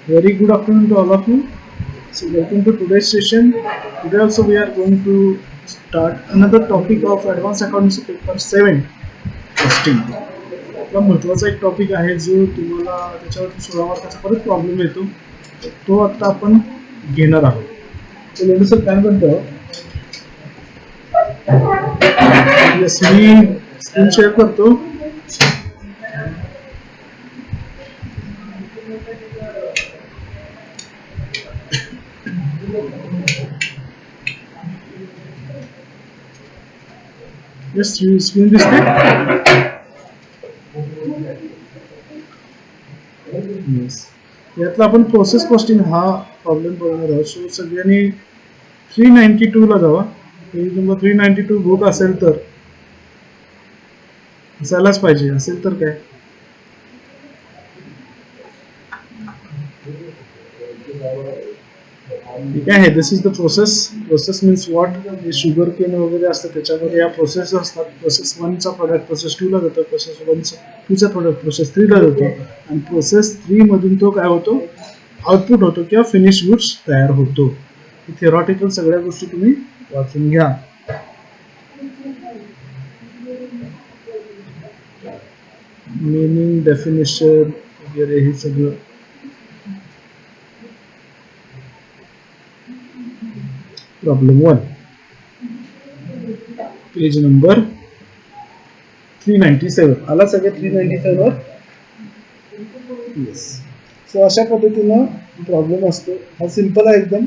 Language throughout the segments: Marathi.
Very good afternoon to all of you. So welcome to today's session. Today also we are going to start another topic of Advanced Accountancy Paper 7 Costing. आपला महत्त्वाचा एक टॉपिक आहे जो तुम्हाला त्याच्यावरती 16 मार्काचा परत प्रॉब्लेम येतो. तो आता आपण घेणार आहोत. तर लेडू सर काय म्हणतो? येस मी स्क्रीन शेअर करतो. येस स्क्रीन दिसते. येस यातला आपण प्रोसेस कॉस्टिंग हा प्रॉब्लेम बघणार आहोत. सो सगळ्यांनी 392 ला जावा. पेज नंबर 392 बुक असेल तर असायलाच पाहिजे. असेल तर काय ठीक आहे. This is the process. Process means what. जे शुगर केन वगैरे असतं त्याच्यामध्ये या प्रोसेस असतात. प्रोसेस 1चा प्रोडक्ट प्रोसेस 2 ला जातो. प्रोसेस 2चा प्रोडक्ट प्रोसेस 3 ला जातो आणि प्रोसेस 3 मधून तो काय होतो, आउटपुट होतो किंवा फिनिश गुड्स तयार होतो. थेरॉटिकल सगळ्या गोष्टी तुम्ही वाचून घ्या. मीनिंग डेफिनेशन वगैरे हे सगळं प्रॉब्लेम 1 पेज नंबर 397 आला सगळे 397 वर. येस. सो अशा पद्धतीनं प्रॉब्लेम असतो. हा सिंपल आहे एकदम.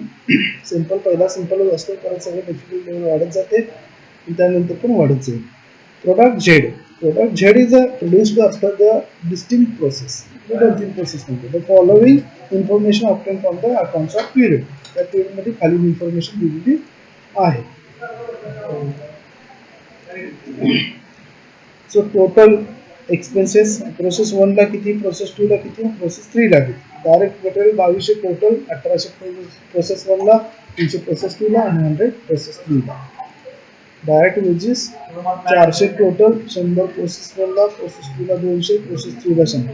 सिंपल पहिला सिंपलच असतो कारण सगळं डिफिकल्ट लेवल वाढत जाते आणि त्यानंतर पण वाढत जाईल. Product Z. Product Z is produced after the distinct process. दोन प्रोसेस मध्ये. The following information obtained from the accounts of period. त्या period मध्ये खाली इन्फॉर्मेशन दिलेली आहे. So total expenses प्रोसेस 1 ला किती, प्रोसेस 2 ला किती, प्रोसेस 3 ला किती. डायरेक्ट मटेरियल 2200 टोटल, 1800 प्रोसेस 1 ला, 300 प्रोसेस 2 ला आणि 100 प्रोसेस 3 ला. डायरेक्ट वेजेस 400 टोटल, 100 प्रोसेस 1 ला, प्रोसेस 2 ला 200, प्रोसेस 3 ला 100.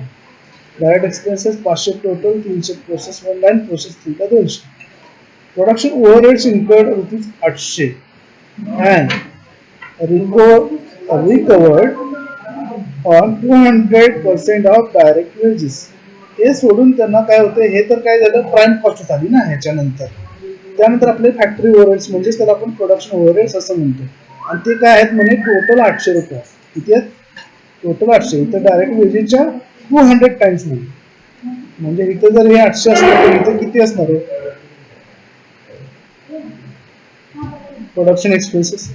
डायरेक्ट एक्सपेन्सेस 500 टोटल, 300 प्रोसेस 1 ला आणि प्रोसेस 3 ला 200. Production overheads incurred ₹800 and recovered on 200% of direct wages. हे सोडून त्यांना काय होतं, हे तर काय झालं प्राइम कॉस्ट झाली ना ह्याच्यानंतर. त्यानंतर आपले फॅक्टरी ओव्हरहेड्स म्हणजे त्याला आपण प्रोडक्शन ओव्हरहेड्स असं म्हणतो आणि ते काय आहेत म्हणे टोटल 800 रुपये. किती आहेत टोटल 800. इथं डायरेक्ट वेजेसच्या 200 टाइम्स म्हणजे इथं जर हे 800 असलं तर इथं किती असणार आहे प्रोडक्शन एक्सपेन्सेस.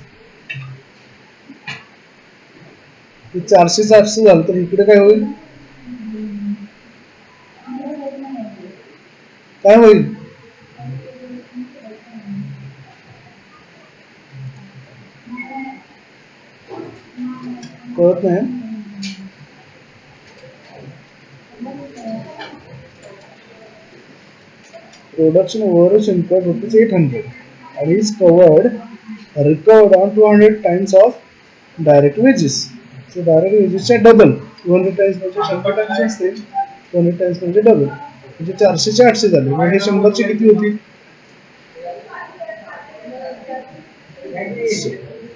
400 800 झालं तर इकडे काय होईल, काय होईल कळत नाही. Production overheads incurred ₹800 and is recovered on 200 times of direct wages. So direct wages च्या डबल 200 टाइम्स म्हणजे 100 टाइम्स असते. 200 टाइम्स म्हणजे डबल म्हणजे 400 चे 800 झाले. मग हे 100 चे किती होतील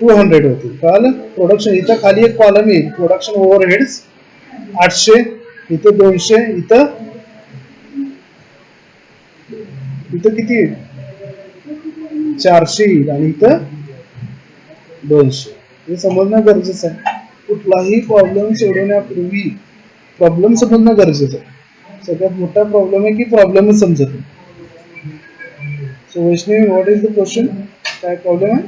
200 होतील. कळालं. प्रोडक्शन इथं खाली एक कॉलम येईल प्रोडक्शन ओव्हरहेड्स 800, इथं 200, इथं किती 400 आणि इथं 200. हे समजणं गरजेचं आहे. कुठलाही प्रॉब्लेम सोडवण्यापूर्वी प्रॉब्लेम समजणं गरजेचं आहे. सगळ्यात मोठा प्रॉब्लेम आहे की प्रॉब्लेमच समजत नाही. So Vaishnavi what is the question, काय प्रॉब्लेम आहे.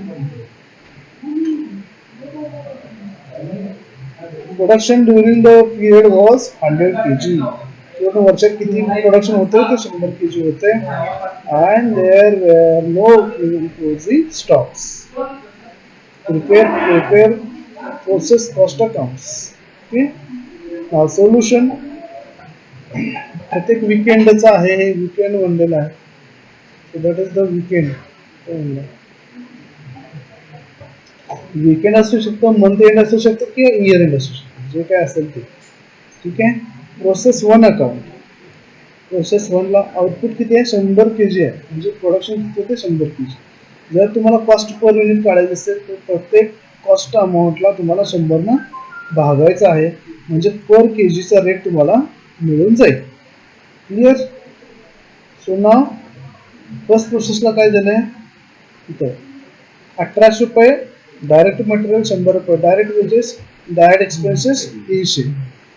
Production during the period was 100 kg. पूर्ण वर्षात किती प्रोडक्शन होते ते 100 kg होते and there were no closing stocks. Prepare process cost accounts. Okay. Now solution. प्रत्येक वीकेंडचा आहे, हे वीकेंड बनलेला आहे. So that is the weekend. Weekend असू शकतो, मंथ एंड असू शकतो किंवा इयर एंड असू शकतो, जे काय असेल ते. ठीक आहे. Process 1 account. प्रोसेस 1 ला आउटपुट किती आहे 100 kg आहे, म्हणजे प्रोडक्शन किती होते 100 kg. जर तुम्हाला कॉस्ट पर युनिट काढायचं असेल तर प्रत्येक कॉस्ट अमाऊंटला तुम्हाला 100 न भागायचं आहे, म्हणजे पर केजीचा रेट तुम्हाला मिळून जाईल. क्लिअर. सो नाव फर्स्ट प्रोसेसला काय झालंय इथं 1800 रुपये डायरेक्ट मटेरियल, 100 रुपये डायरेक्ट वेजेस, डायरेक्ट एक्सपेन्सेस 300.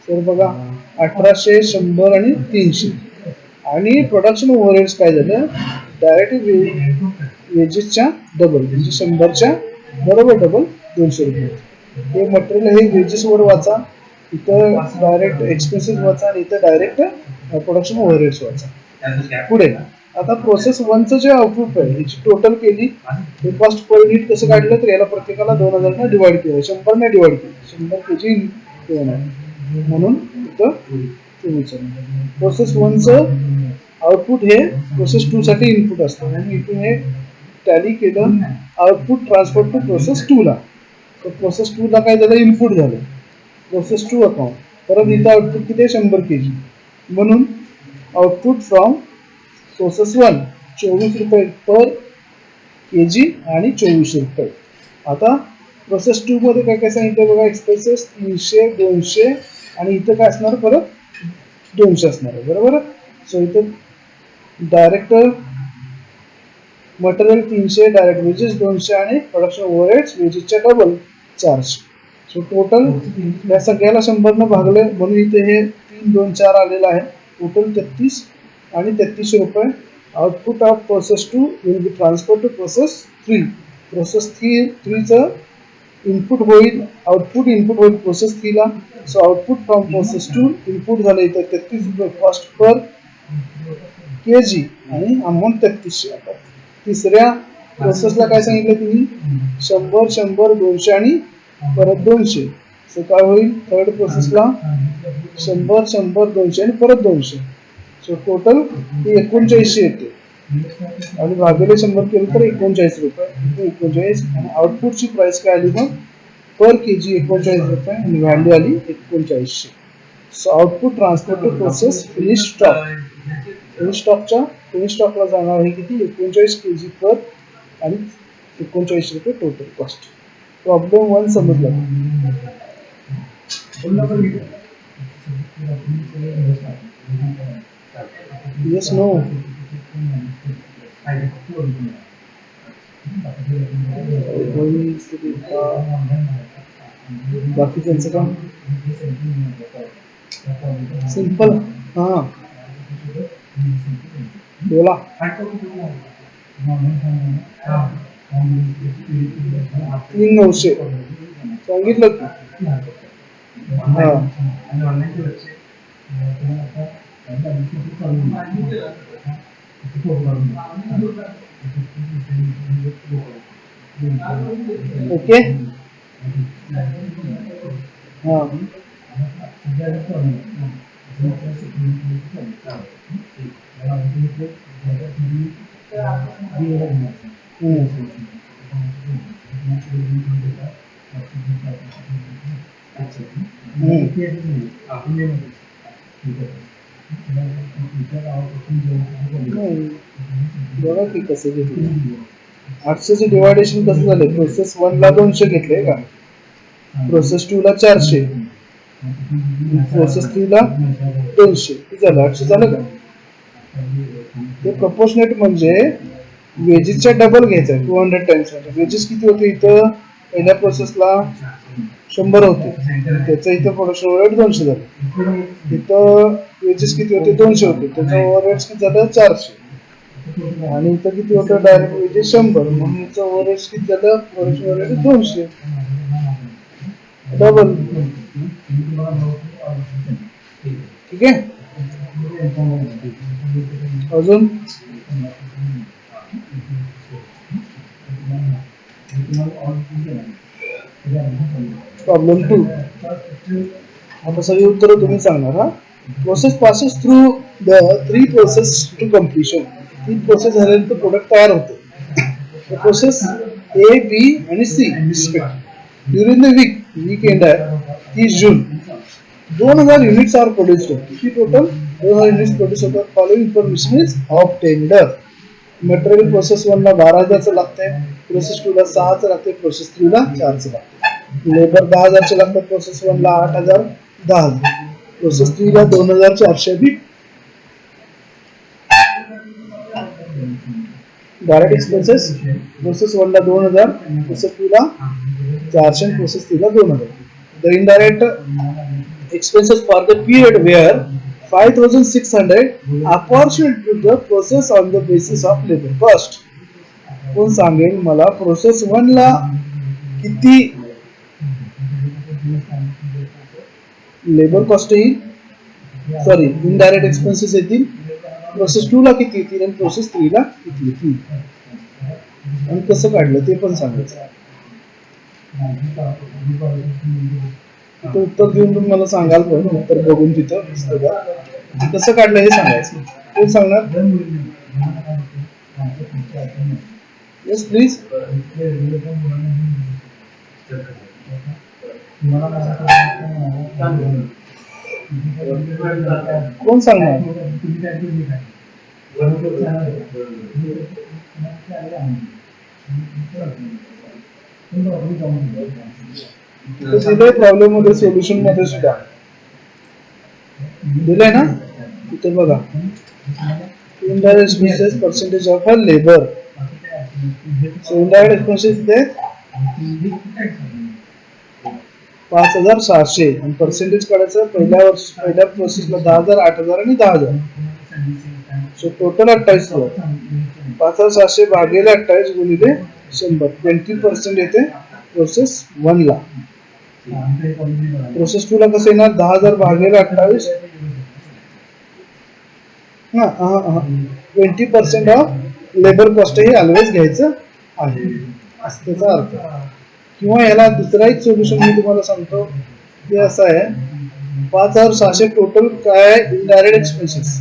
तर बघा 1800, 100 आणि 300. आणि प्रोडक्शन ओव्हरहेड्स काय झालं डायरेक्ट वेजेसच्या डबल, म्हणजे 100च्या बरोबर डबल 200 रुपये. हे मटेरियल हे वेजेसवर वाचा, इथं डायरेक्ट एक्सपेन्सेस वाचा आणि इथं डायरेक्ट प्रोडक्शन ओव्हरहेड्स वाचा. पुढे आता प्रोसेस 1चं जे आउटपुट आहे याची टोटल केली, हे कॉस्ट पर युनिट कसं काढलं तर याला प्रत्येकाला 2000 ने डिवाइड केलं, 100 ने डिवाइड केलं, 100 kg दोन आहे म्हणून इथं प्रोसेस 1चं आउटपुट हे प्रोसेस 2 साठी इनपुट असतं आणि इथून हे टॅली केलं आउटपुट ट्रान्सफर टू प्रोसेस 2 ला. तर प्रोसेस 2 ला काय झालं इनपुट झालं प्रोसेस 2 अकाउंट, परत इथं आउटपुट किती आहे 100 kg, म्हणून आउटपुट फ्रॉम प्रोसेस 1 24 रुपये पर केजी आणि 2400 रुपये. आता प्रोसेस 2 मध्ये काय काय सांगितलं बघा, एक्सपेन्सेस 300, 200 आणि इथं काय असणार परत 200 असणार आहे, बरोबर. सो इथं डायरेक्ट मटेरियल 300, डायरेक्ट वेजेस 200 आणि प्रोडक्शन ओव्हरहेड्स वेजेसच्या डबल 400. सो टोटल या सगळ्याला 100 न भागले म्हणून इथे हे 3, 2, 4 आलेलं आहे. टोटल 33 आणि 3300 रुपये. Output of process 2 will be transfer to process 3. Process 3चं इनपुट होईल, आउटपुट इनपुट होईल प्रोसेस 3 ला. So output from process 2 input झालं इथं 33 रुपये कॉस्ट पर केजी आणि अमाऊंट 3300. आता तिसऱ्या प्रोसेसला काय सांगितलं तुम्ही 100, 100, 200 आणि परत 200. सो काय होईल थर्ड प्रोसेसला 100, 100, 200 आणि परत 200. सो टोटल ती 3900 येते आणि भागिले 100 केलं तर 39 रुपये, 39. आणि आउटपुटची प्राइस काय आली मग पर केजी 39 रुपये आणि व्हॅल्यू आली 3900. So output transfer to process finish stock. Finish स्टॉकला जाणार आहे किती 39 kg पर आणि 3900 रुपये टोटल कॉस्ट. प्रॉब्लेम 1 समजला. येस नो बाकी त्यांचं काम सिंपल. हां बोला 3900 सांगितलं की हां ओके. हां बघा की कसं घेतलं 800चं डिवायडेशन कसं झालं. प्रोसेस 1 ला 200 घेतले का, प्रोसेस 2 ला 400, प्रोसेस 3 ला 200, किती झालं 800 झालं का. ते प्रपोर्शनेट म्हणजे वेजेसच्या डबल घ्यायचा 200 टाइम्स. वेजेस किती होते इथं पहिल्या प्रोसेसला 100 होते, त्याचं इथं प्रोडक्शन ओव्हरहेड 200 झालं. इथं वेजेस किती होते 200 होते, त्याचं ओव्हरहेड किती झालं 400. आणि इथं किती होतं डायरेक्ट वेजेस 100 म्हणून इथं ओव्हरहेड किती झालं प्रोडक्शन ओव्हरहेड 200 डबल. ठीक आहे. अजून प्रॉब्लेम 2. आता सगळी उत्तरं तुम्ही सांगणार. हा process passes through the 3 process to completion. 3 process झाल्यानंतर प्रोडक्ट तयार होतो. प्रोसेस A, B आणि C respect. During the week end आहे 30 जून 2000 युनिट्स आर प्रोड्युस्ड. किती टोटल युनिट्स प्रोड्यूस होतात. Following information is obtained. Material process 1 ला 12,000 लागते, प्रोसेस 2 ला 6 लागते, प्रोसेस 3 ला 4 लागते. लेबर 10,000 लागतात, प्रोसेस 1 ला 8,000 10,000, प्रोसेस 3 ला 2,400. डायरेक्ट एक्सपेंसेस प्रोसेस 1 ला 2,000, प्रोसेस 2 ला 400, प्रोसेस 3 ला 2,000. The indirect expenses for the period where 5,600 apportioned to the process on the basis of labor cost. कोण सांगेल मला प्रोसेस 1 ला किती लेबर कॉस्ट येईल, सॉरी इनडायरेक्ट एक्सपेंसेस येतील, प्रोसेस 2 ला किती येतील आणि प्रोसेस 3 ला किती येतील आणि कसं काढलं ते पण सांगायचं. उत्तर देऊन तुम्ही मला सांगाल, पण उत्तर बघून तिथं कसं काढलं हे सांगायचं. कोण सांगणार? Yes please. कोण सांगणार? दिले प्रॉब्लेम मध्ये, सोल्युशन मध्ये सुद्धा दिलंय ना, इथे बघा. Indirect expenses percentage of a labour. So indirect expenses इथे 5,600 आणि पर्सेंटेज काढायचं. पहिल्या प्रोसेसला 10,000, 8,000 आणि 10,000. So total 28,000. 5,600 भागिले 28 गुणिले 100, 20% येते प्रोसेस 1 ला. प्रोसेस 2 ला कसं येणार? 10,000 भागिले 28, 20% ऑफ लेबर कॉस्ट हे ऑलवेज घ्यायचं आहे, असं त्याचा अर्थ. किंवा याला दुसरा एक सोल्युशन मी तुम्हाला सांगतो, ते असं आहे. 5,600 टोटल काय इनडायरेक्ट एक्सपेन्सेस,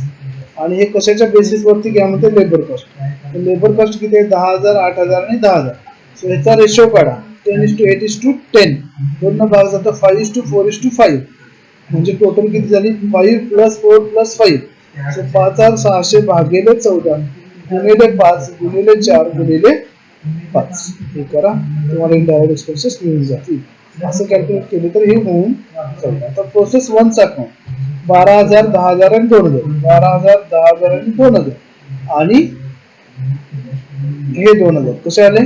आणि हे कशाच्या बेसिस वरती घ्या म्हणते? Labour cost. लेबर कॉस्ट किती आहे? 10,000, 8,000 आणि 10,000. सो ह्याचा रेशो काढा. 10:8:10. दोन भाग जातं 5:4:5. म्हणजे टोटल किती झाली? 5 + 4 + 5. सो 5,600 भागिले 14 गुणिले 5 गुणिले 4 गुणिले 5. हे करा, तुम्हाला इनडायरेक्ट एक्सपेन्सेस मिळून जातील. असं कॅल्क्युलेट केले तर हे होऊन जाईल. आता प्रोसेस 1 चा अकाउंट 12,000, 10,000 आणि 2,000. 12,000, 10,000 आणि 2,000. आणि हे 2,000 कसे आले?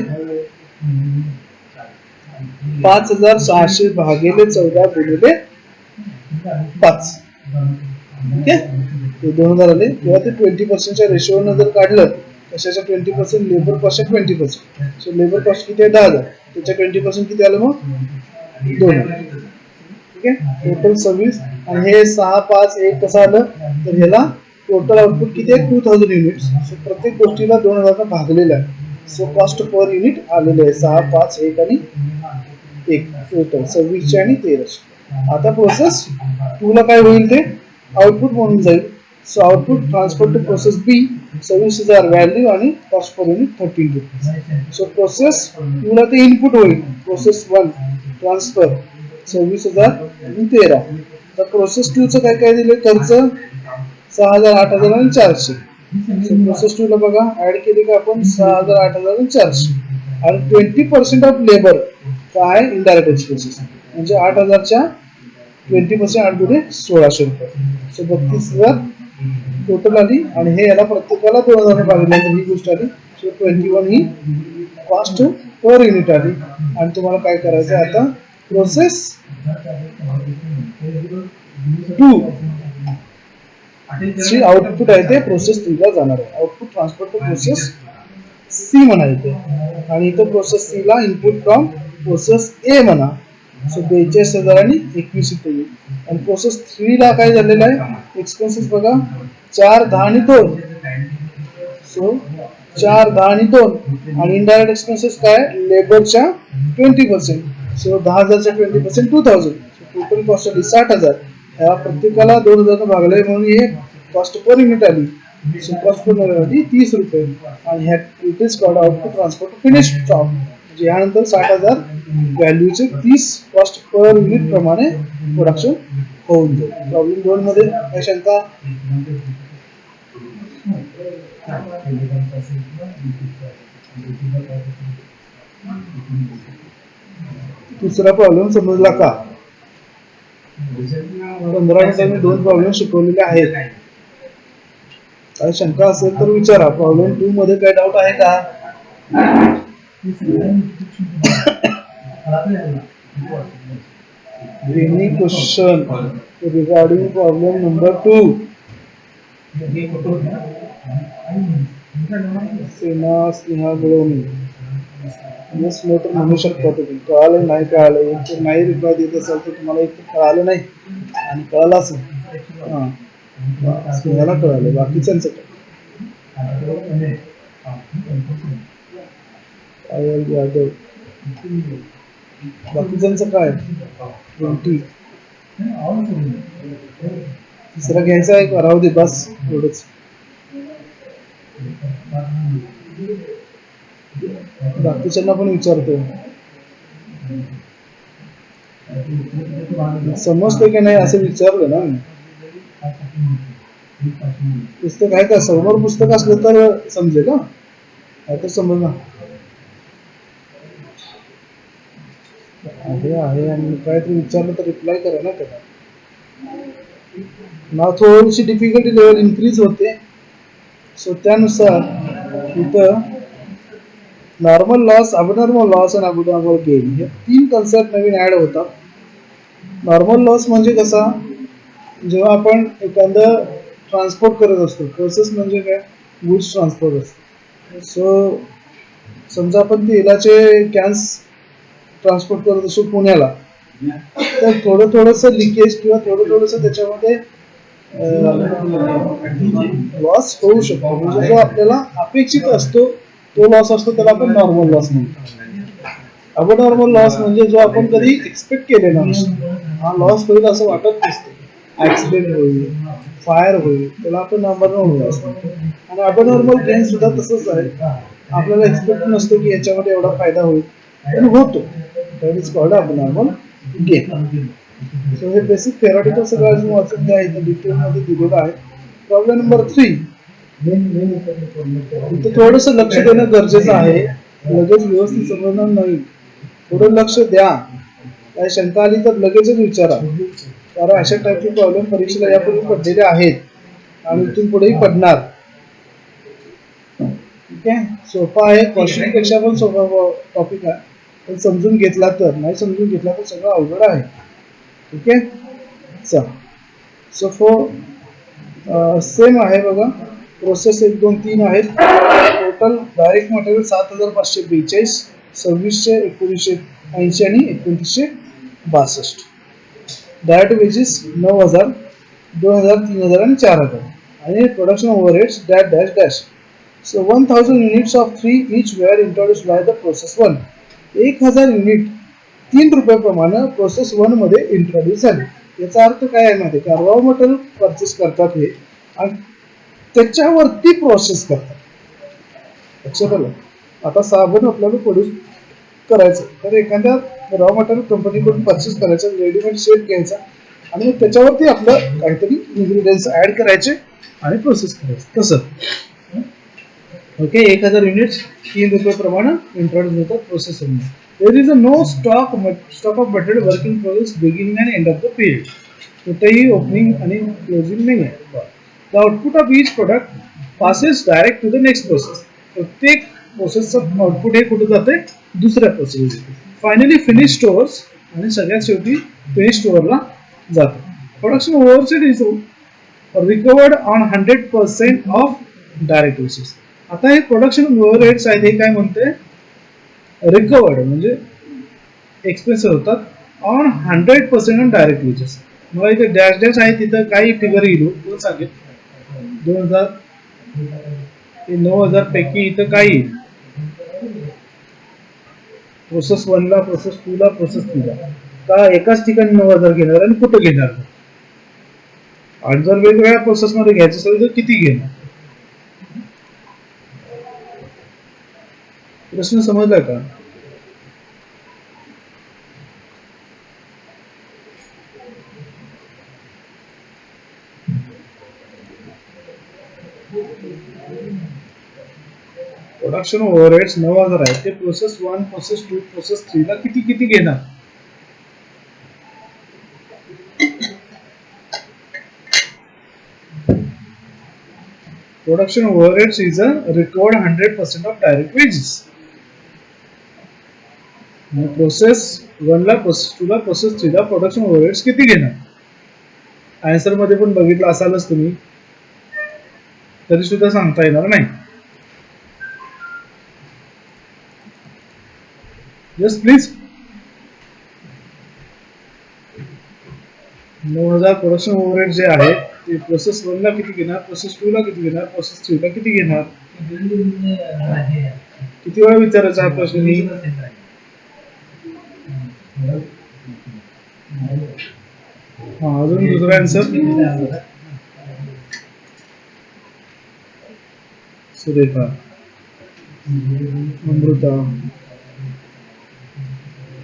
5,600 भागिले 14 गुणिले 5. ठीक आहे, ते 2,000 आले. तेव्हा ते 20%च्या रेशोनं जर काढलं, कशाच्या 20%? Labour cost 20%. So labour cost किती आहे? 10,000. त्याच्या 20% किती आलं मग? 2,000. ठीक आहे, टोटल 26. आणि हे 6, 5, 1 कसं आलं? तर ह्याला टोटल आउटपुट किती आहे? 2,000 युनिट्स. सो प्रत्येक गोष्टीला 2,000 भागलेलं आहे. सो कॉस्ट पर युनिट आलेलं आहे 6, 5, 1 आणि 1. टोटल 26 आणि 13. आता प्रोसेस 2 ला काय होईल? ते आउटपुट म्हणून जाईल. So output transfer to process B 26,000 value आणि cost per unit 13 rupees. So process 2 ला ते इनपुट होईल. प्रोसेस 1 ट्रान्सफर 26,000 आणि 13. तर प्रोसेस 2 चं काय काय दिले? खर्च 6,000, 8,000 आणि 400. सो प्रोसेस 2 ला बघा, ऍड केली का आपण? 6,000, 8,000 आणि 400. आणि 20% ऑफ लेबर काय? Indirect expenses. म्हणजे 8,000च्या 20% 8 गुणे 1,600 रुपये. सो 32,000 टोटल आली. आणि हे याला प्रत्येकाला 2,000 भागल्यानंतर ही गोष्ट आली. सो 21 ही कॉस्ट पर युनिट आली. आणि तुम्हाला काय करायचं आता? प्रोसेस 2 ची आउटपुट आहे ते प्रोसेस 3 ला जाणार आहे. Output transfer to process C म्हणायचे. आणि इथं प्रोसेस सी ला इनपुट फ्रॉम प्रोसेस ए म्हणा. सो 42,000 आणि 21 इथे येईल. आणि प्रोसेस 3 ला काय झालेलं आहे? एक्सपेन्सेस बघा, 4, 10 आणि 2. सो 4, 10 आणि 2. आणि इनडायरेक्ट एक्सपेन्सेस काय? लेबरच्या 20%. सो 10,000च्या 20% 2,000. टोटल कॉस्ट आली 60,000. ह्या प्रत्येकाला 2,000 भागले म्हणून हे कॉस्ट पर युनिट आली. सो कॉस्ट पर युनिट आली 30 रुपये. आणि ह्या it is called output transfer to finish stock. म्हणजे यानंतर 60,000 व्हॅल्यूचे 30 कॉस्ट पर युनिट प्रमाणे प्रोडक्शन होऊन जाईल. प्रॉब्लेम 2 मध्ये काय शंका? तिसरा प्रॉब्लेम समजला का? 15 मिनिटांनी मी 2 प्रॉब्लेम शिकवलेले आहेत. काय शंका असेल तर विचारा. प्रॉब्लेम 2 मध्ये काय डाऊट आहे का? Any question regarding problem number 2? Sneha गुळवणी. येस नो तर म्हणू शकता तुम्ही. कळालं नाही कळालं, एक तर नाही रिप्लाय देत असाल तर तुम्हाला एक तर कळालं नाही आणि कळालं असेल स्नेहाला कळालं, बाकीच्यांचं पायल यादव, बाकीच्यांचं काय? 20. तिसरा घ्यायचा आहे, राहू दे बस एवढंच. बाकीच्यांना पण विचारतो, समजते की नाही असं विचारलं ना. पुस्तक आहे का समोर? पुस्तक असलं तर समजेल ना, तर समजलं आहे आणि काहीतरी विचारलं तर रिप्लाय करा ना त्याला. ना थोडीशी डिफिकल्टी लेवल इन्क्रीज होते. सो त्यानुसार इथं नॉर्मल लॉस, अबनॉर्मल लॉस आणि अबनॉर्मल गेन हे 3 कन्सेप्ट नवीन ऍड होतात. नॉर्मल लॉस म्हणजे कसा? जेव्हा आपण एखादं ट्रान्सपोर्ट करत असतो, प्रोसेस म्हणजे काय? गुड्स ट्रान्सपोर्ट असतो. सो समजा आपण तेलाचे कॅन्स ट्रान्सपोर्ट करत असतो पुण्याला, तर थोडंसं लिकेज किंवा थोडंसं त्याच्यामध्ये लॉस होऊ शकतो. म्हणजे जो आपल्याला अपेक्षित असतो तो लॉस असतो, त्याला आपण नॉर्मल लॉस म्हणतो. अबनॉर्मल लॉस म्हणजे जो आपण कधी एक्सपेक्ट केलेला नसतो, हा लॉस होईल असं वाटत नसतं. ऍक्सिडेंट होईल, फायर होईल, त्याला आपण अबनॉर्मल लॉस म्हणतो. आणि अबनॉर्मल गेन सुद्धा तसंच आहे. आपल्याला एक्सपेक्ट नसतो की याच्यामध्ये एवढा फायदा होईल, पण होतो. That is called abnormal gain. So हे बेसिक थेरॉटिकल सगळं अजून वाचून घ्या, इथं डिटेलमध्ये दिलेलं आहे. प्रॉब्लेम नंबर 3, इथं थोडंसं लक्ष देणं गरजेचं आहे. लगेच व्यवस्थित समजणार नाही, थोडं लक्ष द्या. काय शंका आली तर लगेचच विचारा, कारण अशा टाईपचे प्रॉब्लेम परीक्षेला यापूर्वी पडलेले आहेत आणि इथून पुढेही पडणार. ठीक आहे, सोपा आहे, क्वेश्चन पेक्षा पण सोपा टॉपिक आहे, पण समजून घेतला तर. नाही समजून घेतला तर सगळं अवघड आहे. ठीक आहे, चल. सो फॉर सेम आहे बघा. प्रोसेस 1, 2, 3 आहेत. टोटल डायरेक्ट मटेरियल 7542, 2600, 1980 आणि 2962. डायरेक्ट वेजेस 9000, 2000, 3000 आणि 4000. आणि production overheads dash dash dash. So 1000 units of 3 each were introduced by the process 1. 1000 unit 3 रुपयाप्रमाणे प्रोसेस 1 मध्ये इंट्रोड्यूस झाले. याचा अर्थ काय आहे माहिती का? रॉ मटेरियल परचेस करतात हे आणि त्याच्यावरती प्रोसेस करतात. लक्षात आलं? आता साबण आपल्याला प्रोड्यूस करायचं तर एखाद्या रॉ मटेरियल कंपनीकडून परचेस करायचं, रेडीमेड सेट घ्यायचा आणि मग त्याच्यावरती आपलं काहीतरी इन्ग्रेडियंट्स ऍड करायचे आणि प्रोसेस करायचं. तसं ओके. 1000 युनिट्स 3 रुपयाप्रमाणे इंट्रोड्यूस होतात प्रोसेस मध्ये. There is a no stock of material work in process beginning and end of the period. कुठेही ओपनिंग आणि क्लोजिंग नाही आहे. The output of each product passes direct to the next process. प्रत्येक प्रोसेसचं आउटपुट हे कुठे जाते? दुसऱ्या प्रोसेस. फायनली फिनिश स्टोअर्स आणि सगळ्यात शेवटी फिनिश स्टोअरला जाते. Production overhead is recovered on 100% of direct wedges. आता हे प्रोडक्शन ओव्हरहेड्स आहेत, हे काय म्हणते? रिकवर्ड म्हणजे एक्सपेन्सेस होतात ऑन 100% ऑन डायरेक्ट वेजेस. मला इथे डॅश डॅश आहे, तिथं काही फिगर येईल कोण सांगेल? 2000 ते 9000 पैकी इथं काय येईल? प्रोसेस 1 ला, प्रोसेस 2 ला, प्रोसेस 3 ला. का एकाच ठिकाणी 9000 घेणार आणि कुठं घेणार? आणि जर वेगवेगळ्या प्रोसेस मध्ये घ्यायचं असेल तर किती घेणार? प्रश्न समजला का? प्रोडक्शन ओव्हरहेड्स 9000 आहे, ते प्रोसेस 1, प्रोसेस 2, प्रोसेस 3 ला किती किती घेणार? Production overheads is a required 100% of direct wages. Process 1 ला, प्रोसेस 2 ला, प्रोसेस 3 ला प्रोडक्शन ओव्हरहेड्स किती घेणार? आन्सर मध्ये पण बघितलं असालच तुम्ही, तरी सुद्धा सांगता येणार नाही. Yes please. 9000 प्रोडक्शन ओव्हरहेड जे आहे ते प्रोसेस 1 ला किती घेणार, प्रोसेस 2 ला किती घेणार, प्रोसेस 3 ला किती घेणार? किती वेळा विचारायचा हा प्रश्न मी? अजून दुसरा आन्सर. सुरेखा, अमृता,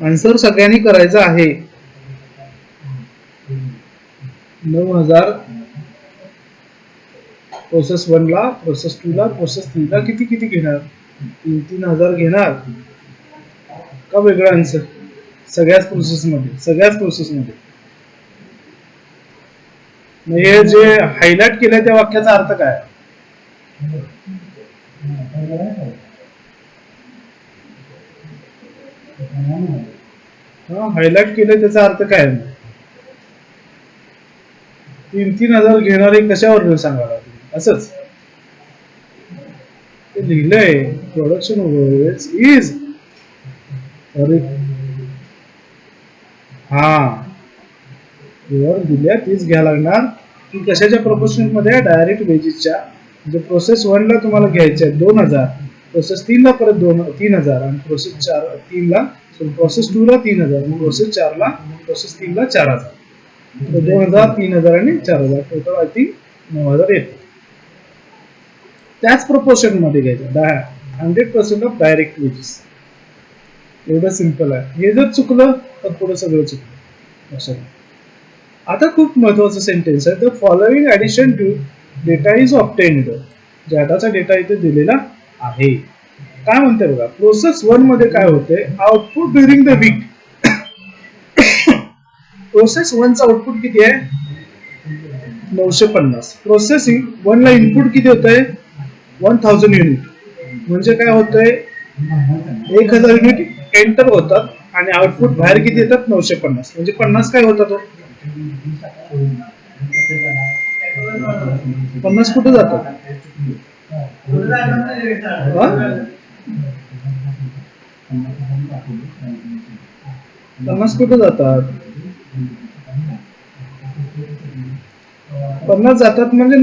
आन्सर सगळ्यांनी करायचा आहे. 9000 प्रोसेस 1 ला, प्रोसेस 2 ला, प्रोसेस 3 ला किती किती घेणार? 3000 घेणार का वेगळा आन्सर? सगळ्याच प्रोसेस मध्ये. हे जे हायलाइट केलंय त्या वाक्याचा अर्थ काय? हायलाइट केलंय त्याचा अर्थ काय? 3000 घेणारे कशावर सांगा असंच लिहिलंय. प्रोडक्शन ओव्हरहेड्स इज दिल्या तीच घ्या लागणार की कशाच्या प्रोपोर्शनल मध्ये? डायरेक्ट वेजेसच्या. म्हणजे प्रोसेस 1 ला तुम्हाला घ्यायचे 2000, प्रोसेस 3 ला परत 3000 आणि प्रोसेस 3 ला, प्रोसेस 2 ला 3000, प्रोसेस 4 ला, प्रोसेस 3 ला 4000. 2000, 3000 आणि 4000 टोटल आय थिंक 9000 येते. त्याच प्रोपोर्शन मध्ये घ्यायचं 100% ऑफ डायरेक्ट वेजेस. एवढं सिंपल आहे. हे जर चुकलं तर पुढे सगळं चुकलं. आता खूप महत्वाचं सेंटेन्स आहे. The following addition to data is obtained. डाटाचा डेटा इथे दिलेला आहे. काय म्हणते बघा, प्रोसेस 1 मध्ये काय होते? Output during the week. Process 1 चा आउटपुट किती आहे? 950. प्रोसेसिंग 1 ला इनपुट किती होतंय? 1000 युनिट. म्हणजे काय होतंय? 1000 युनिट एंटर होतात आणि आउटपुट बाहेर किती येतात? 950. म्हणजे 50 काय होतात? 50 कुठे जातात? 50 कुठे जातात? 50 जातात म्हणजे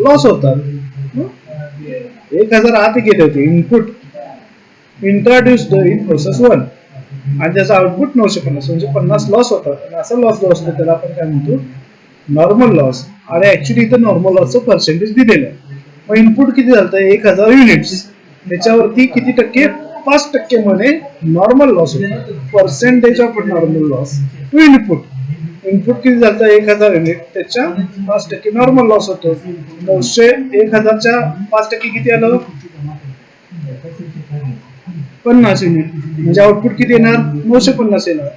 लॉस होतात. 1000 आत गेले होते इनपुट इंट्रोड्युस्ड इन प्रोसेस 1 आणि त्याचा आउटपुट 950 म्हणजे 50 लॉस होतात. असा लॉस जो असतो त्याला आपण काय म्हणतो? Normal loss. आणि ऍक्च्युली इथं नॉर्मल लॉसचं पर्सेंटेज दिलेलं आहे. मग इनपुट किती झालं? 1000 युनिट्स. त्याच्यावरती किती टक्के? 5% मध्ये नॉर्मल लॉस होतो. Percentage of normal loss to input. Input किती झालं? 1000 युनिट, त्याच्या 5% नॉर्मल लॉस होतो. 1000च्या 5% किती आलं? 50 युनिट. म्हणजे आउटपुट किती येणार? 950 येणार.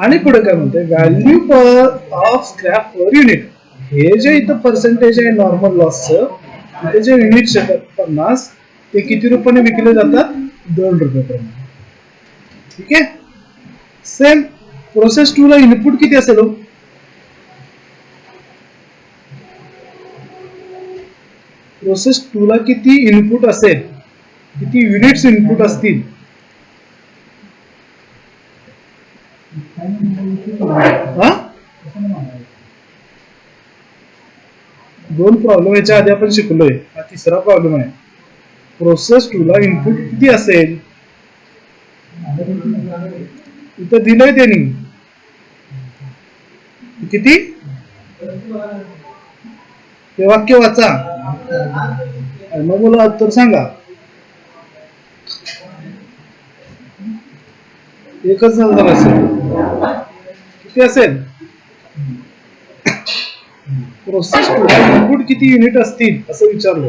आणि पुढे काय म्हणते? Value per of scrap per unit. हे जे इथं पर्सेंटेज आहे नॉर्मल लॉसचं, इथे जे युनिट्स येतात 50, ते किती रुपयाने विकले जातात? 2 रुपये प्रमाणे. ठीक आहे. सेम प्रोसेस 2 ला इनपुट किती असेल? प्रोसेस 2 ला किती इनपुट असेल? किती युनिट्स इनपुट असतील? दोन प्रॉब्लेम याच्या आधी आपण शिकलोय. हा तिसरा प्रॉब्लेम आहे. प्रोसेस 2 ला इनपुट किती असेल? इथं दिलंय त्यांनी किती? ते वाक्य वाचा मग मला उत्तर सांगा. एकच असेल. किती असेल? प्रोसेस 2 ला इनपुट किती युनिट असतील असं विचारलं.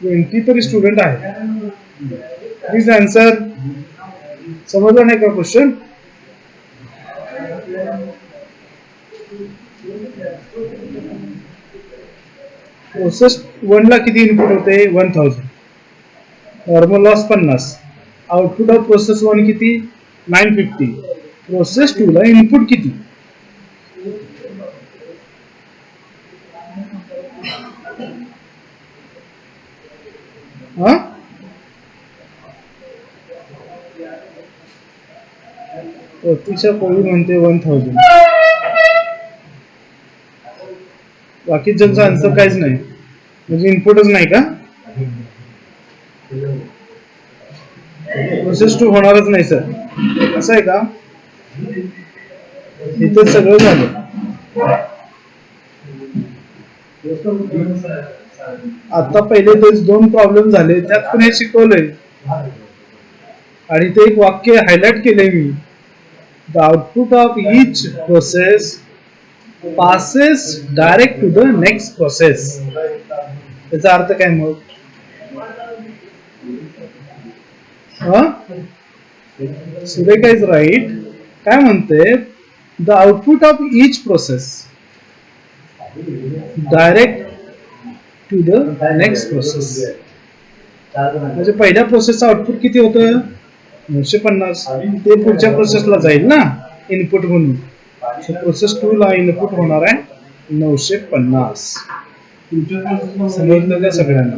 20 तरी स्टुडंट आहे. Please answer. समजलं नाही का क्वेश्चन? प्रोसेस 1 ला किती इनपुट होते? 1000. Normal loss 50. Output of process 1 किती? 950. प्रोसेस 2 ला इनपुट किती? हा, प्रतीक्षा कोळी म्हणते 1000. बाकी ज्यांचा आन्सर काहीच नाही, म्हणजे इनपुटच नाही का? प्रोसेस 2 होणारच नाही सर, असं आहे का? इथं सगळं झालं. आता पहिले तेच 2 प्रॉब्लेम झाले, त्यात पण हे शिकवलंय आणि ते एक वाक्य हायलाइट केलंय मी. The output of each process passes direct to the next process. याचा अर्थ काय मग? Surekha is right. काय म्हणते? The output of each process direct to the next process. म्हणजे पहिल्या प्रोसेसचं आउटपुट किती होतं? 950. ते पुढच्या प्रोसेसला जाईल ना इनपुट म्हणून. प्रोसेस 2 ला इनपुट होणार आहे 950. समजलं का सगळ्यांना?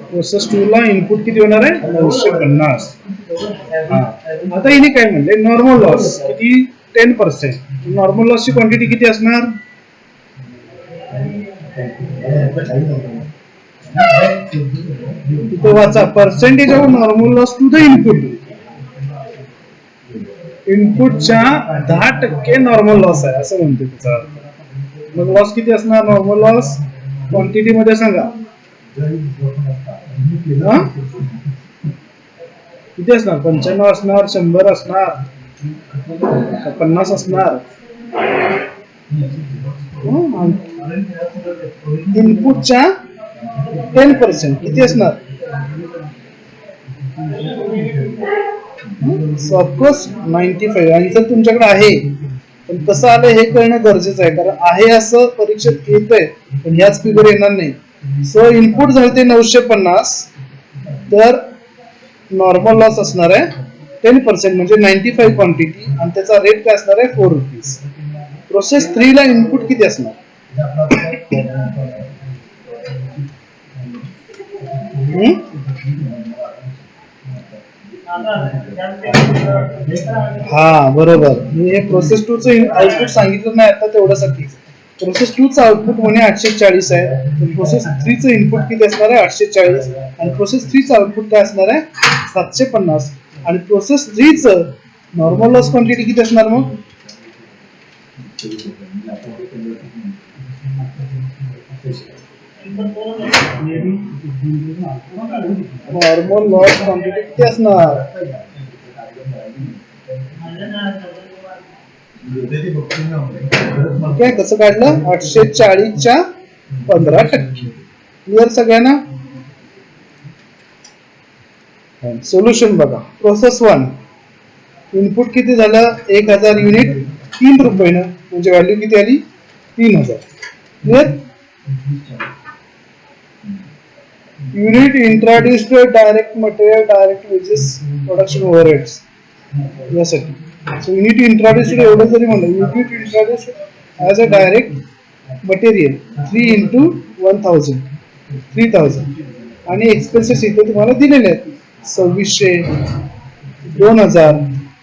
प्रोसेस 2 ला इनपुट किती होणार आहे? 950. आता हिने काय म्हणले? नॉर्मल लॉस किती? 10%. नॉर्मल लॉसची क्वांटिटी किती असणार? तो वाचा, percentage of normal loss to the input. इनपुटच्या 10% नॉर्मल लॉस आहे असं म्हणते त्याचा अर्थ. मग लॉस किती असणार? नॉर्मल लॉस क्वांटिटी मध्ये सांगा. किती असणार? 95 असणार, 100 असणार, 50 असणार? इनपुटच्या 10% किती असणार? ऑफकोर्स 95. आन्सर तुमच्याकडे आहे, पण कसं आलं हे कळणं गरजेचं आहे, कारण आहे असं परीक्षेत येतंय पण ह्याच फिगर येणार नाही. सो इनपुट झाले 950, तर नॉर्मल लॉस असणार आहे 10% म्हणजे 95 क्वांटिटी, आणि त्याचा रेट काय असणार आहे? 4 रुपीज. प्रोसेस 3 ला इनपुट किती असणार? हा बरोबर. मी हे प्रोसेस 2 चं आउटपुट सांगितलं नाही आता तेवढ्यासाठी. प्रोसेस 2 चं आउटपुट म्हणे 840 आहे. प्रोसेस 3 चं इनपुट किती असणार आहे? 840. आणि प्रोसेस 3 चं आउटपुट काय असणार आहे? 750. आणि प्रोसेस 3 चं नॉर्मल लॉस क्वांटिटी किती असणार मग? नॉर्मल लॉस क्वांटिटी किती असणार? काय कसं काढलं? 840च्या 15%. क्लिअर सगळ्यांना? सोल्युशन बघा. प्रोसेस 1 इनपुट किती झालं? 1000 युनिट 3 रुपयानं, म्हणजे व्हॅल्यू किती आली? 3000. Clear? Unit introduced direct material, direct wedges, production overheads यासाठी. सो युनिट इंट्रोड्यूस्ड एवढं जरी म्हणलं, unit introduced as a direct material 3 into 1000 3000. आणि एक्सपेन्सेस इथे तुम्हाला दिलेले आहेत 2600, 2000,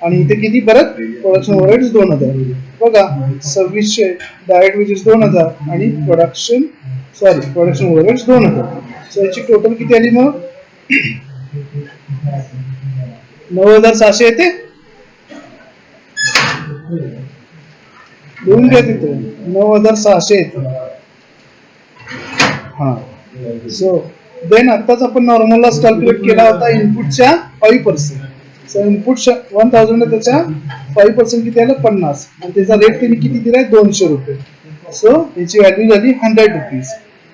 आणि इथे किती परत? Production overheads 2000. बघा 2600, डायरेक्ट वेजेस 2000 आणि प्रोडक्शन ओव्हरहेड्स 2000. सो याची टोटल किती आली मग? 9600 येते. लिहून घ्या तिथे 9600 येते. हा. सो देन आताच आपण नॉर्मल लॉस कॅल्क्युलेट केला होता इनपुटच्या 5%. सो इनपुट 1000 आहे, त्याच्या 5% किती आलं 50 आणि त्याचा रेट त्यांनी किती दिलाय 200 रुपये. सो याची व्हॅल्यू झाली 100 रुपीज.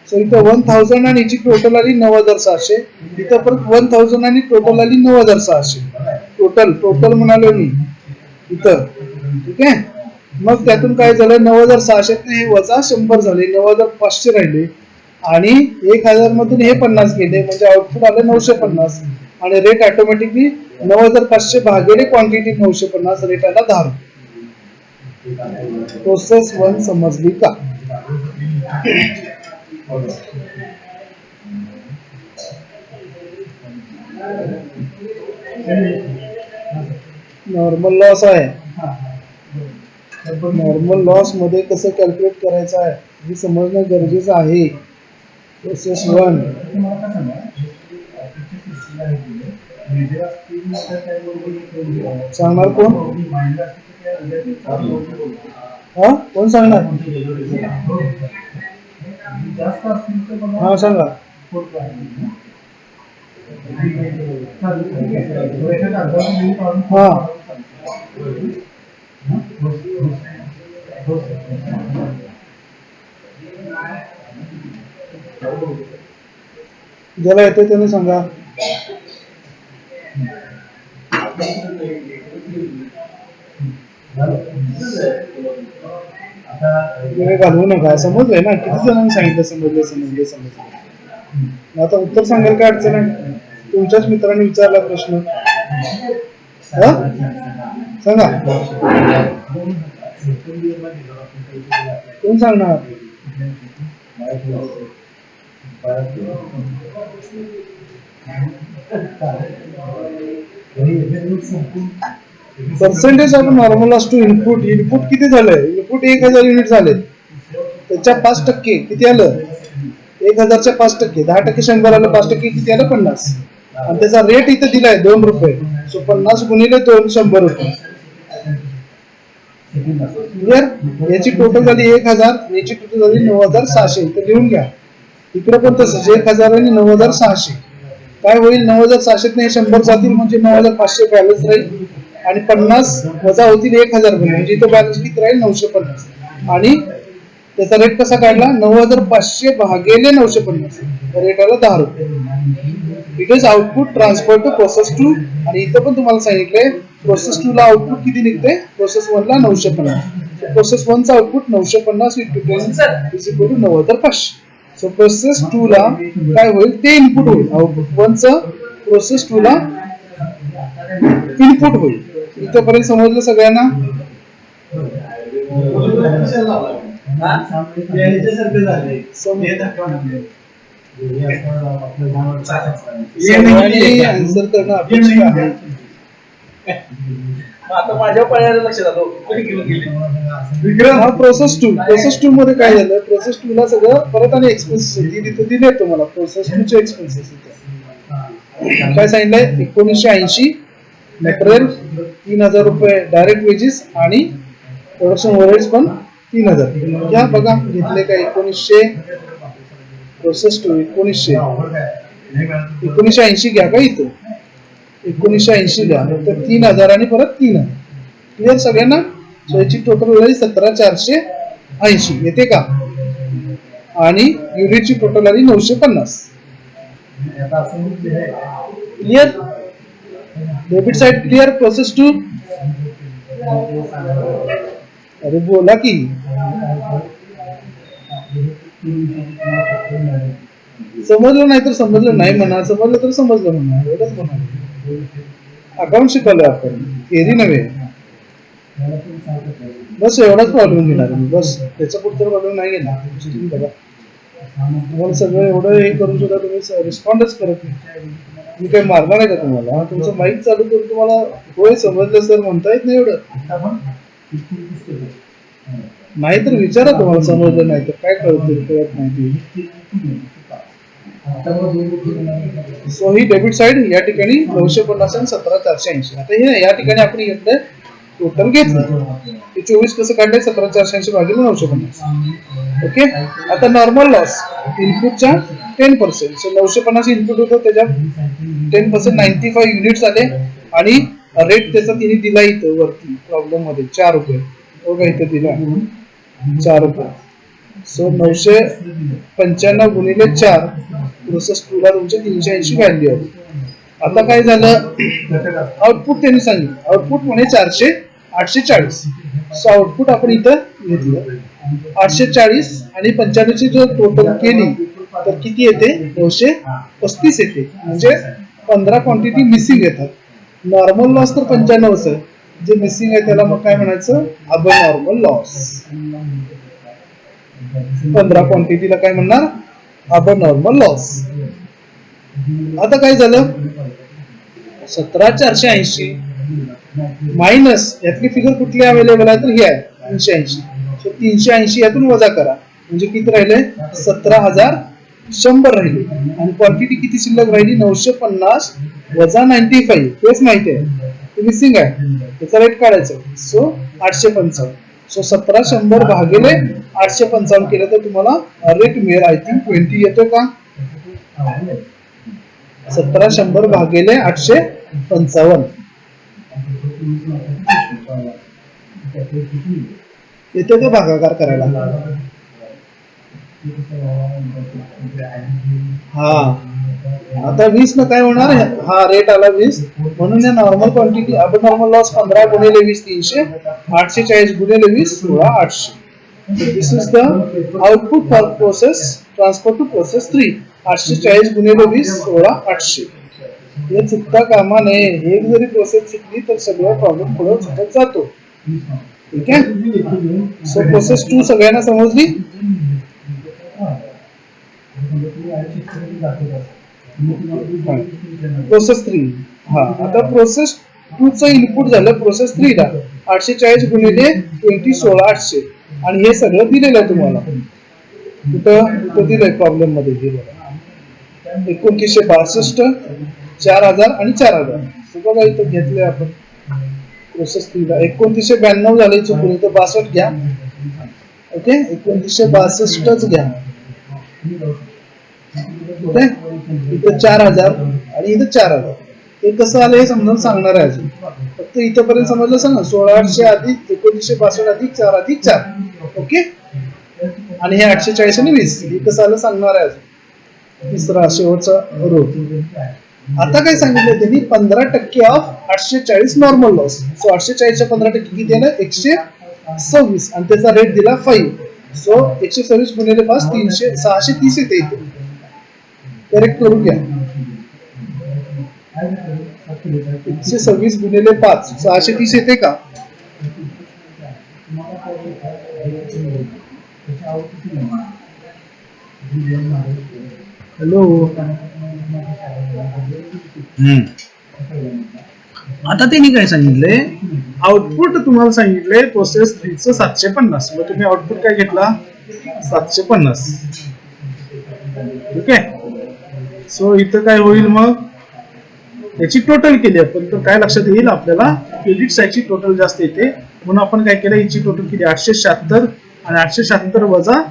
सो इथं 1000 आणि याची टोटल आली 9600. इथं परत 1000 आणि टोटल आली 9600. टोटल म्हणालो मी इथं. ठीक आहे. मग त्यातून काय झालं 9600 हे वजा 100 झाले, 9500 राहिले आणि 1000 मधून हे 50 गेले म्हणजे आउटपुट आलं 950 आणि रेट ऑटोमॅटिकली 9500 भागिले क्वांटिटी 950 रेट आला 10 रुपये. प्रोसेस 1 समजली का? नॉर्मल लॉस आहे. नॉर्मल लॉस मध्ये कसं कॅल्क्युलेट करायचं आहे हे समजणं गरजेचं आहे. प्रोसेस 1 सांगणार कोण? हा कोण सांगणार? हा सांगा. हा ज्याला येते त्याने सांगा. घालवू नका. समजलंय ना? किती जणांनी सांगितलं समजलं. आता उत्तर सांगायला काय अडचण आहे? तुमच्याच मित्रांनी विचारला प्रश्न. सांगा कोण सांगणार? Percentage of normal loss to input. Input किती झालंय? इनपुट 1000 युनिट झाले, त्याच्या 5% किती आलं? 1000च्या 5%, 10% 100 आलं, 5% किती आलं? 50 आणि त्याचा रेट इथे दिलाय 2 रुपये. सो 50 गुणिले 2 100 रुपये. क्लिअर? याची टोटल झाली 1000, याची टोटल झाली 9600. इथे लिहून घ्या. इकडे पण तसंच 1000 आणि 9600. काय होईल? 9600 ने 100 जातील म्हणजे 9500 बॅलन्स राहील आणि 50 वजा होतील 1000 म्हणजे इथं बॅलन्स किती राहील? 950. आणि त्याचा रेट कसा काढला? 9500 भागिले 950. रेट आला 10 रुपये. It is output transfer to process 2. आणि इथं पण तुम्हाला सांगितलंय प्रोसेस 2 ला आउटपुट किती निघते? प्रोसेस 1 ला 950. प्रोसेस 1 चा output 950 into 10 is equal to 9500. So process 2 ला काय होईल? ते इनपुट होईल. आउटपुट 1 चं प्रोसेस 2 ला इनपुट होईल. इथपर्यंत समजलं सगळ्यांना? आन्सर करणं अपेक्षित आहे. प्रोसेस 2 मध्ये काय झालं? प्रोसेस 2 ला सगळं परत आणि एक्सपेन्सेस दिले तुम्हाला. प्रोसेस 2 चे एक्सपेन्सेस काय सांगितलंय? 1980 मटेरियल, 3000 रुपये डायरेक्ट वेजेस आणि प्रोडक्शन ओव्हरहेड्स पण 3000. घ्या बघा घेतले का? 1900 प्रोसेस 2 1980 घ्या का? इथं 1980 घ्या तर 3000 आणि परत 3000. क्लिअर सगळ्यांना? सो याची टोटल झाली 17480. येते का? आणि युनिटची टोटल आली 950. Clear? Debit side clear? Process 2. अरे बोला की. समजलं नाही तर समजलं नाही म्हणा, समजलं तर समजलं म्हणा. एवढंच म्हणा. अकाउंट शिकवलं आपण, थिअरी नव्हे. बस एवढाच प्रॉब्लेम घेणार मी. बस त्याचा पुढचा प्रॉब्लेम नाही घेणार. तुम्ही बघा तुम्हाला सगळं एवढं हे करून सुद्धा तुम्ही रिस्पॉन्डच करत नाही. मी काही मारणार आहे का तुम्हाला? तुमचं माईक चालू करून तुम्हाला होय समजलं सर म्हणता येत नाही एवढं? नाही तर विचारा तुम्हाला समजलं नाही तर काय कळत नाही. सो ही डेबिट साइड या ठिकाणी 950 आणि 17480. आता हे या ठिकाणी आपण घेतलं टोटल घेतलं. हे 24 कसं काढलंय? 17480 भागिले 950. ओके. आता नॉर्मल लॉस इनपुटच्या 10%. सो 950 इनपुट होतं, त्याच्यात 10% 95 युनिट्स आले आणि रेट त्याचा तिने दिला इथं वरती प्रॉब्लेम मध्ये 4 रुपये, बघा इथं दिला 4 रुपये. सो 995 गुणिले 4 प्रोसेस 2 ला तुमचे 380 व्हॅल्यू आहे. आता काय झालं, आउटपुट त्यांनी सांगितलं, आउटपुट म्हणे 840. सो आउटपुट आपण इथं घेतलं 840 आणि 95 ची जर टोटल केली तर किती येते, 935 येते. म्हणजे 15 क्वांटिटी मिसिंग येतात. नॉर्मल लॉस तर 95 आहे, जे मिसिंग आहे त्याला मग काय म्हणायचं, अब नॉर्मल लॉस. 15 क्वांटिटीला काय म्हणणार, अब नॉर्मल लॉस. आता काय झालं, 17480 मायनस यातली फिगर कुठली अवेलेबल आहे तर ही आहे 380. 380 यातून वजा करा म्हणजे किती राहिले, 17100 राहिले. आणि क्वांटिटी किती शिल्लक राहिली, 950 वजा 95, तेच माहिती आहे ते मिसिंग आहे, त्याचा रेट काढायचा. सो 855. सो 1700 भागिले 855 केलं तर तुम्हाला रेट मिळेल, आय थिंक 20 येतो का. 1700 भागिले 855 येते का भागाकार करायला. हा आता 20 न काय होणार, हा रेट आला 20 म्हणून या normal quantity abnormal loss 15 गुणिले 20 300, 840 गुणिले 20 16,800. This is the output for process transfer to process 3. 840 गुणिले 20 16,800. हे चुकता कामा नये, एक जरी प्रोसेस चुकली तर सगळं प्रॉब्लेम पुढे चुकत जातो. ठीक आहे. सो प्रोसेस 2 सगळ्यांना समजली. प्रोसेस 3, हा आता प्रोसेस 2 चं इनपुट झालं प्रोसेस 3 ला 840 गुणिले 20 16,800 आणि हे सगळं दिलेलं आहे तुम्हाला. कुठं दिलंय प्रॉब्लेम मध्ये, हे बघा 2962 4000 आणि 4000. बघा इथं घेतलंय आपण प्रोसेस 3 ला 2992 झाले, चुकून इथं 62 घ्या. ओके 2962च घ्या. ओके इथं 4000 आणि इथं 4000. हे कसं आलं हे समजावून सांगणार आहे अजून, फक्त इथंपर्यंत समजलं सांग ना. 16,800 अधिक 2962 अधिक 4 अधिक 4. ओके आणि हे 840 आणि 20 हे कसं आलं सांगणार आहे अजून. तिसरा शेवटचा रो. आता काय सांगितलं त्यांनी, 15% ऑफ 840 नॉर्मल लॉस. सो 840 च्या 15% किती आहे, 126 आणि त्याचा रेट दिला 5. सो 126 गुणिले 5 300 630 येते इथे. करेक्ट करून घ्या. 126 गुणिले 5 630 येते का. हॅलो. आता त्यांनी काय सांगितले, आउटपुट तुम्हाला सांगितले प्रोसेस 3 चं 750. मग तुम्ही आउटपुट काय घेतला, 750. ठीक आहे. सो इथं काय होईल, मग याची टोटल केली आपण तर काय लक्षात येईल आपल्याला, क्रेडिट साईडची टोटल जास्त येते म्हणून आपण काय केलं, याची टोटल केली 876 आणि 876 वजा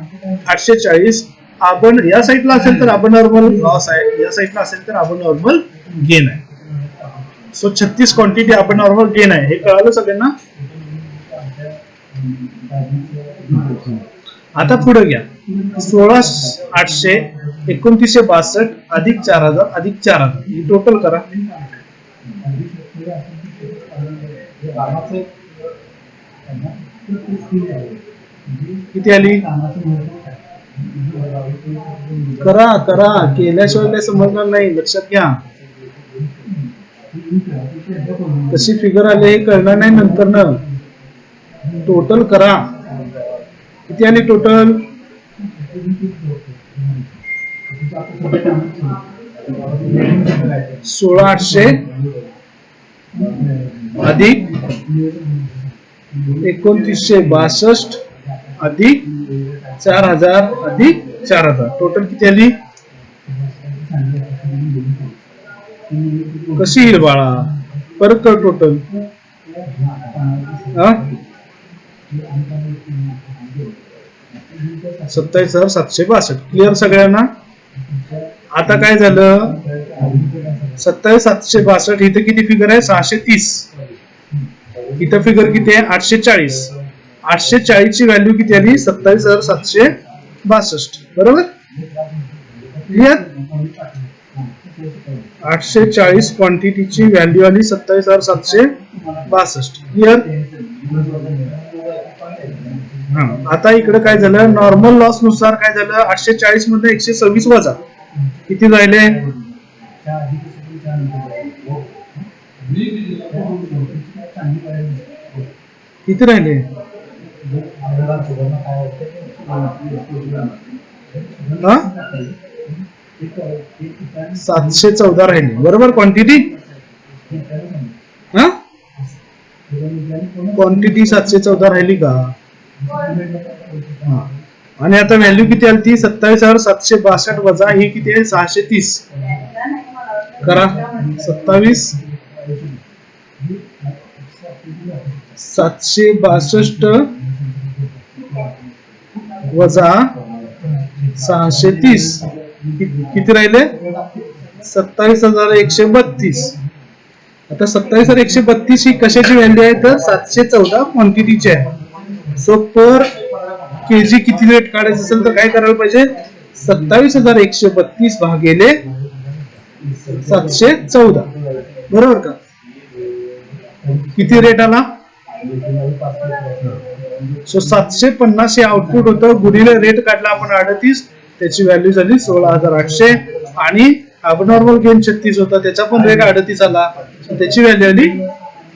840. आपण या साईडला असेल तर आपण नॉर्मल लॉस आहे, या साईडला असेल तर आपण नॉर्मल गेन आहे. सो 36 क्वांटिटी आपण नॉर्मल गेन आहे, हे कळालं सगळ्यांना. आता पुढे घ्या, 16,800 2962 अधिक 4000 अधिक 4000 ही टोटल करा. किती आली, करा करा, केल्याशिवाय काय समजणार नाही, लक्षात घ्या. कशी फिगर आली हे कळणार नाही नंतर ना. टोटल करा, किती आली टोटल, 16,800 अधिक 2962 अधिक 4000 अधिक 4000 टोटल किती आली. कशी येईल बाळा, परत कर टोटल. 27,762. क्लिअर सगळ्यांना. आता काय झालं, 27,762 इथे किती फिगर आहे, 630. इथं फिगर किती आहे 840. 840 ची व्हॅल्यू किती आली 27,762 बरोबर. क्लिअर. 840 क्वांटिटीची व्हॅल्यू आली 27,762. क्लिअर. आता इकडे काय झालं नॉर्मल लॉस नुसार काय झालं 840 मध्ये 126 वजा किती राहिले किती राहिले 714 राहिले बरोबर. क्वांटिटी क्वांटिटी 714 राहिली का. आणि आता व्हॅल्यू किती आली ती 27,762 वजा ही किती आहे 630 करा 27,762 वजा 630 किती राहिले 27,132. आता 27,132 ही कशाची व्हॅल्यू आहे तर 714 क्वांटिटीची आहे. सो पर केजी किती रेट काढायचं असेल तर काय करायला पाहिजे 27,132 भागिले 714 बरोबर का. किती रेट आला सो 750 हे आउटपुट होतं गुणिले रेट काढला आपण 38 त्याची व्हॅल्यू झाली 16,800 आणि अबनॉर्मल गेन 36 होता त्याचा पण रेट 38 आला त्याची व्हॅल्यू आली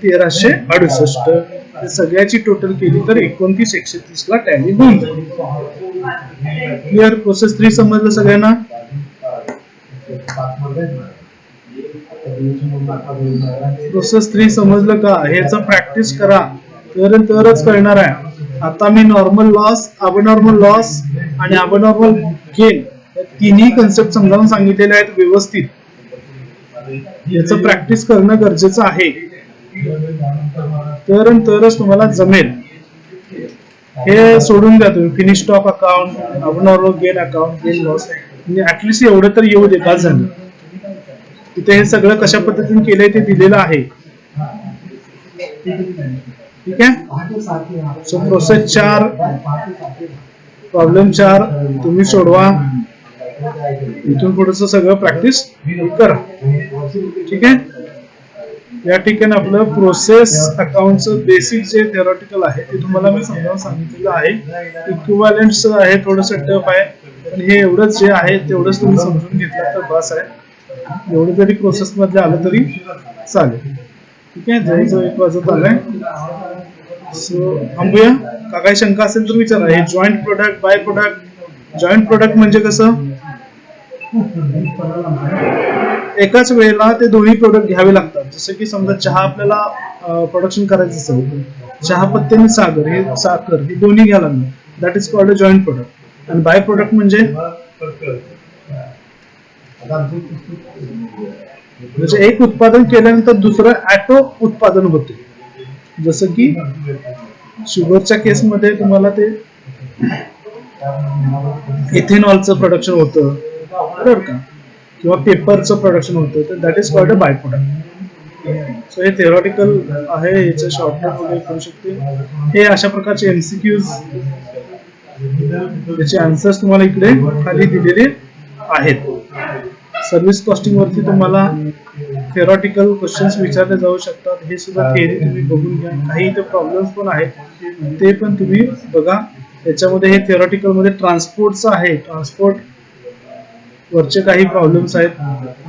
1,368. सगळ्याची टोटल केली तर 29,130 ला टॅली होऊन जाईल. क्लिअर. प्रोसेस 3 समजलं सगळ्यांना. प्रोसेस 3 समजलं का ह्याचं प्रॅक्टिस करा तरच कळणार आहे. आता मी नॉर्मल लॉस अबनॉर्मल लॉस आणि अबनॉर्मल गेन या तिन्ही कन्सेप्ट समजावून सांगितलेले आहेत व्यवस्थित. याचं प्रॅक्टिस करणं गरजेचं आहे तरच तुम्हाला जमेल. हे सोडून द्या तुम्ही finish stock account abnormal gain account gain loss म्हणजे ऍटलिस्ट एवढं तर येऊ दे का झालं. तिथे हे सगळं कशा पद्धतीने केलंय ते दिलेलं आहे. ठीक आहे. सो प्रोसेस 4 प्रॉब्लेम 4 तुम्ही सोडवा. इथून पुढचं सगळं प्रॅक्टिस करा. ठीक आहे. या ठिकाणी आपलं प्रोसेस अकाउंटचं बेसिक जे थेरॉटिकल आहे ते तुम्हाला मी समजावून सांगितलेलं आहे. इक्विव्हॅलंट्स आहे थोडंसं टफ आहे पण हे एवढंच जे आहे तेवढंच तुम्ही समजून घेतलं तर बस आहे. एवढं जरी प्रोसेस मध्ये आलं तरी चालेल. ठीक आहे. जवळजवळ 1 वाजत आलाय. सो थांबूया. का काही शंका असेल तर विचारा. हे joint product by product joint product म्हणजे कसं एकाच वेळेला ते दोन्ही प्रोडक्ट घ्यावे लागतात. जसं की समजा चहा आपल्याला प्रोडक्शन करायचं असेल चहा पत्ती आणि साखर हे दोन्ही घ्यायला लागणार that is called a joint product. आणि बाय प्रोडक्ट म्हणजे एक उत्पादन केल्यानंतर दुसरं ऍटो उत्पादन होते. जसं की शुगरच्या केसमध्ये तुम्हाला ते इथेनॉलचं प्रोडक्शन होतं बरोबर का किंवा पेपरचं प्रोडक्शन होतं तर that is called a by product. So हे थेरॉटिकल आहे. याचं शॉर्टकट वगैरे करू शकते. हे अशा प्रकारचे एमसीक्यूज त्याचे आन्सर्स तुम्हाला इकडे खाली दिलेले आहेत. सर्व्हिस कॉस्टिंग वरती तुम्हाला थेरॉटिकल क्वेश्चन्स विचारले जाऊ शकतात. हे सुद्धा थिअरी तुम्ही बघून घ्या. काही इथे प्रॉब्लेम्स पण आहेत ते पण तुम्ही बघा. याच्यामध्ये हे थेरॉटिकल मध्ये ट्रान्सपोर्टचं आहे. ट्रान्सपोर्ट वरचे काही प्रॉब्लेम्स आहेत.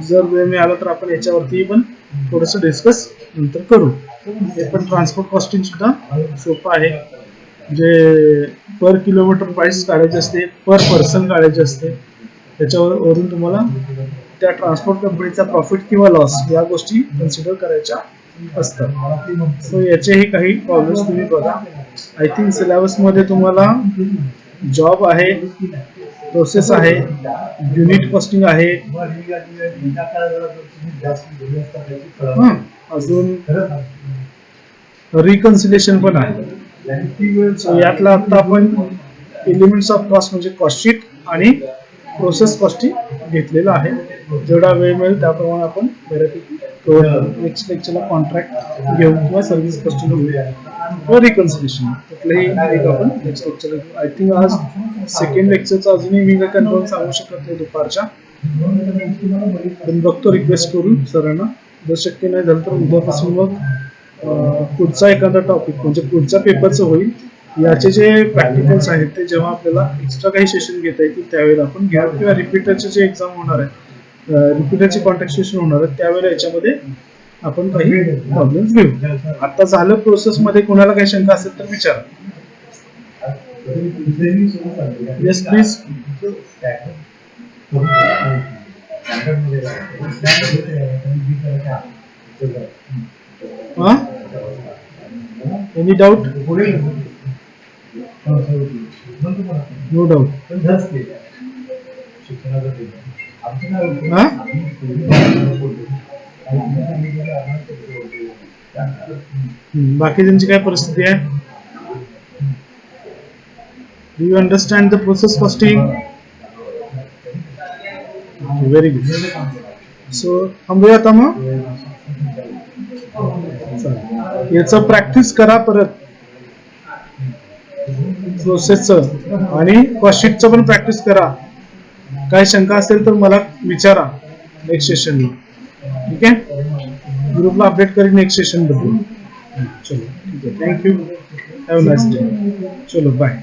जर वेळ मिळाला तर आपण याच्यावरती पण थोडंसं डिस्कस नंतर करू. हे पण ट्रान्सपोर्ट कॉस्टिंग सुद्धा सोपं आहे. जे पर किलोमीटर प्राइस काढायची असते पर पर्सन काढायची असते त्याच्यावरून तुम्हाला त्या ट्रान्सपोर्ट कंपनीचा प्रॉफिट किंवा लॉस या गोष्टी कन्सिडर करायच्या असतात. सो याचेही काही प्रॉब्लेम्स तुम्ही बघा. आय थिंक सिलेबस मध्ये तुम्हाला जॉब आहे प्रोसेस आहे युनिट कॉस्टिंग आहे अजून रिकन्सिलेशन पण आहे. सो यातला आता आपण एलिमेंट्स ऑफ कॉस्ट म्हणजे कॉस्ट शीट आणि प्रोसेस कॉस्टिंग घेतलेलं आहे. जेवढा वेळ मिळेल त्याप्रमाणे आपण बऱ्यापैकी नेक्स्ट लेक्चरला कॉन्ट्रॅक्ट घेऊ किंवा सर्व्हिस कस्टमर किंवा रिकन्सिलेशन कुठलंही एक आपण नेक्स्ट लेक्चर घेऊ. आय थिंक आज सेकंड लेक्चरचा अजूनही मी काय कन्फर्म सांगू शकत नाही दुपारच्या, पण बघतो रिक्वेस्ट करून सरांना. जर शक्य नाही झालं तर उद्यापासून मग पुढचा एखादा टॉपिक म्हणजे पुढच्या पेपरचं होईल. याचे जे प्रॅक्टिकल्स आहेत ते जेव्हा आपल्याला एक्स्ट्रा काही सेशन घेता येतील त्यावेळेला आपण घेऊ, किंवा रिपीटरचे जे एक्झाम होणार आहे, रिपीटरचे कॉन्ट्रॅक्टेशन होणार आहे त्यावेळेला याच्यामध्ये आपण काही प्रॉब्लेम घेऊ. आता झालं प्रोसेस मध्ये कोणाला काही शंका असेल तर विचारा. Yes please. Any doubt? No doubt. बाकी त्यांची काय परिस्थिती आहे? Do you understand the process costing? Very good. So थांबूया आता मग. याचं प्रॅक्टिस करा परत प्रोसेसचं, आणि कॉस्टशीटचं पण प्रॅक्टिस करा. काय शंका असेल तर मला विचारा नेक्स्ट सेशनला. ठीक आहे, ग्रुपला अपडेट करेन नेक्स्ट सेशन बद्दल. चलो ठीक आहे, thank you, have a nice day. चलो बाय.